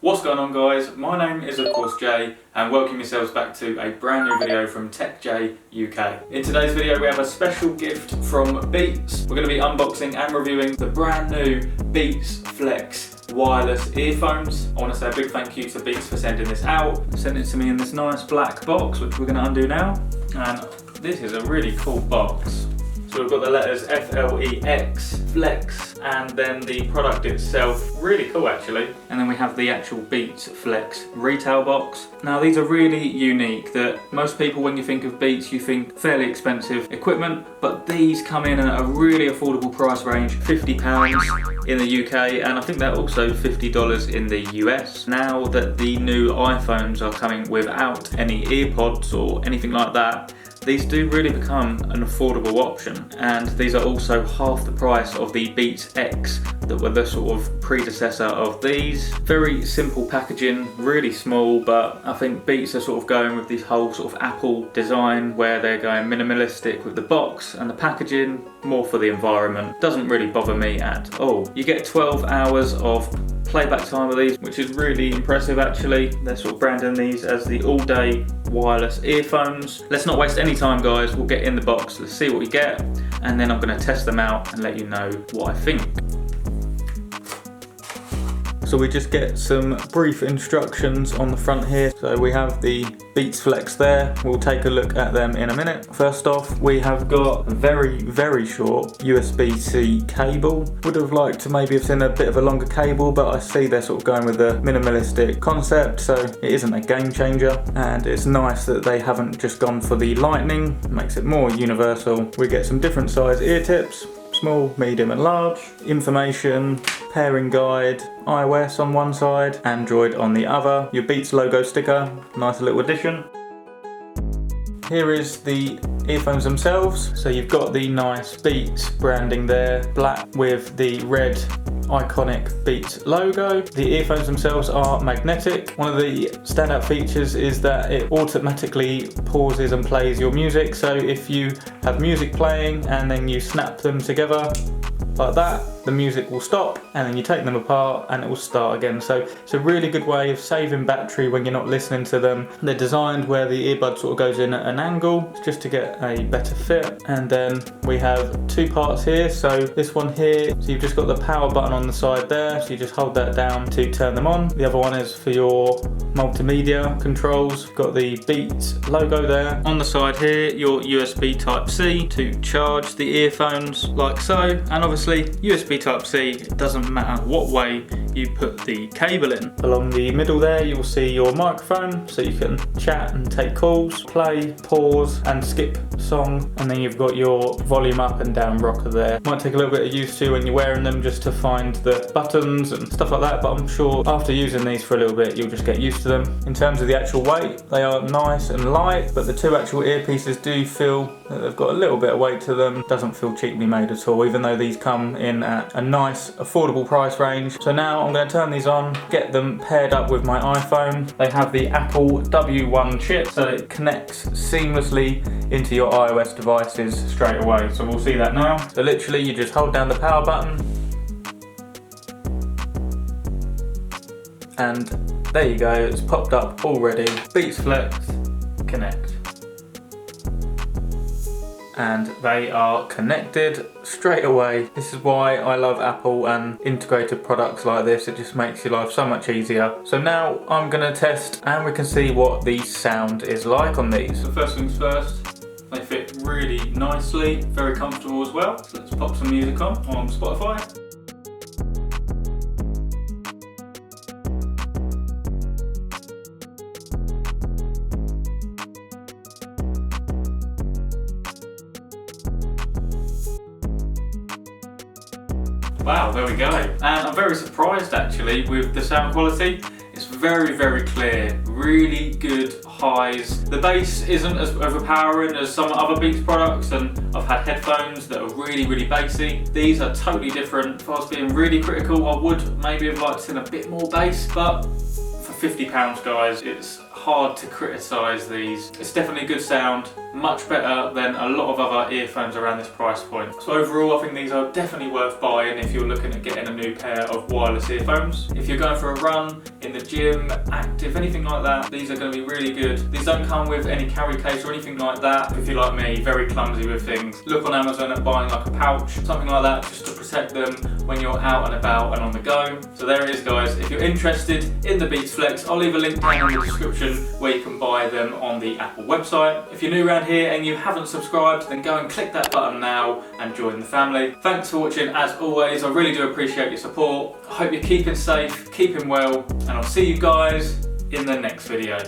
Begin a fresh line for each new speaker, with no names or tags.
What's going on, guys? My name is of course Jay, and welcome yourselves back to a brand new video from TechJayUK. In today's video we have a special gift from Beats. We're going to be unboxing and reviewing the brand new Beats Flex Wireless Earphones. I want to say a big thank you to Beats for sending this out. Sent it to me in this nice black box, which we're going to undo now. And this is a really cool box. So we've got the letters F-L-E-X, Flex, and then the product itself. Really cool actually. And then we have the actual Beats Flex retail box. Now these are really unique, that most people when you think of Beats you think fairly expensive equipment, but these come in at a really affordable price range, £50 in the UK, and I think they're also $50 in the US. Now that the new iPhones are coming without any earpods or anything like that, these do really become an affordable option, and these are also half the price of the Beats X that were the sort of predecessor of these. Very simple packaging, really small, but I think Beats are sort of going with this whole sort of Apple design where they're going minimalistic with the box and the packaging, more for the environment. Doesn't really bother me at all. You get 12 hours of playback time with these, which is really impressive actually. They're sort of branding these as the all-day wireless earphones. Let's not waste any time, guys. We'll get in the box, let's see what we get, and then I'm going to test them out and let you know what I think. So we just get some brief instructions on the front here. So we have the Beats Flex there. We'll take a look at them in a minute. First off, we have got a very short USB-C cable. Would have liked to maybe have seen a bit of a longer cable, but I see they're sort of going with a minimalistic concept, so it isn't a game changer. And it's nice that they haven't just gone for the lightning. It makes it more universal. We get some different size ear tips. Small, medium and large. Information, pairing guide, iOS on one side, Android on the other. Your Beats logo sticker, nice little addition. Here is the earphones themselves. So you've got the nice Beats branding there, black with the red iconic Beats logo. The earphones themselves are magnetic. One of the standout features is that it automatically pauses and plays your music. So if you have music playing and then you snap them together like that, the music will stop, and then you take them apart and it will start again. So it's a really good way of saving battery when you're not listening to them. They're designed where the earbud sort of goes in at an angle just to get a better fit. And then we have two parts here. So this one here, so you've just got the power button on the side there, so you just hold that down to turn them on. The other one is for your multimedia controls. You've got the Beats logo there. On the side here, your USB Type-C to charge the earphones like so, and obviously USB Type-C, it doesn't matter what way you put the cable in. Along the middle there you'll see your microphone, so you can chat and take calls, play, pause and skip song, and then you've got your volume up and down rocker there. Might take a little bit of use to when you're wearing them, just to find the buttons and stuff like that, but I'm sure after using these for a little bit you'll just get used to them. In terms of the actual weight, they are nice and light, but the two actual earpieces do feel that they've got a little bit of weight to them. Doesn't feel cheaply made at all, even though these come in at a nice affordable price range. So now I'm going to turn these on, get them paired up with my iPhone. They have the Apple W1 chip, so it connects seamlessly into your iOS devices straight away. So we'll see that now. So literally you just hold down the power button and there you go, it's popped up already. Beats Flex Connect. And they are connected straight away. This is why I love Apple and integrated products like this. It just makes your life so much easier. So now I'm gonna test and we can see what the sound is like on these. So first things first, they fit really nicely, very comfortable as well. So let's pop some music on Spotify. Wow, there we go. And I'm very surprised actually with the sound quality. It's very clear, really good highs. The bass isn't as overpowering as some other Beats products, and I've had headphones that are really bassy. These are totally different. If I was being really critical, I would maybe have liked in a bit more bass, but for £50 guys, it's hard to criticise these. It's definitely good sound, much better than a lot of other earphones around this price point. So overall, I think these are definitely worth buying if you're looking at getting a new pair of wireless earphones. If you're going for a run, in the gym, active, anything like that, these are going to be really good. These don't come with any carry case or anything like that. If you're like me, very clumsy with things, look on Amazon at buying like a pouch, something like that, just to protect them when you're out and about and on the go. So there it is, guys. If you're interested in the Beats Flex, I'll leave a link down in the description where you can buy them on the Apple website. If you're new around here and you haven't subscribed, then go and click that button now and join the family. Thanks for watching as always. I really do appreciate your support. I hope you're keeping safe, keeping well, and I'll see you guys in the next video.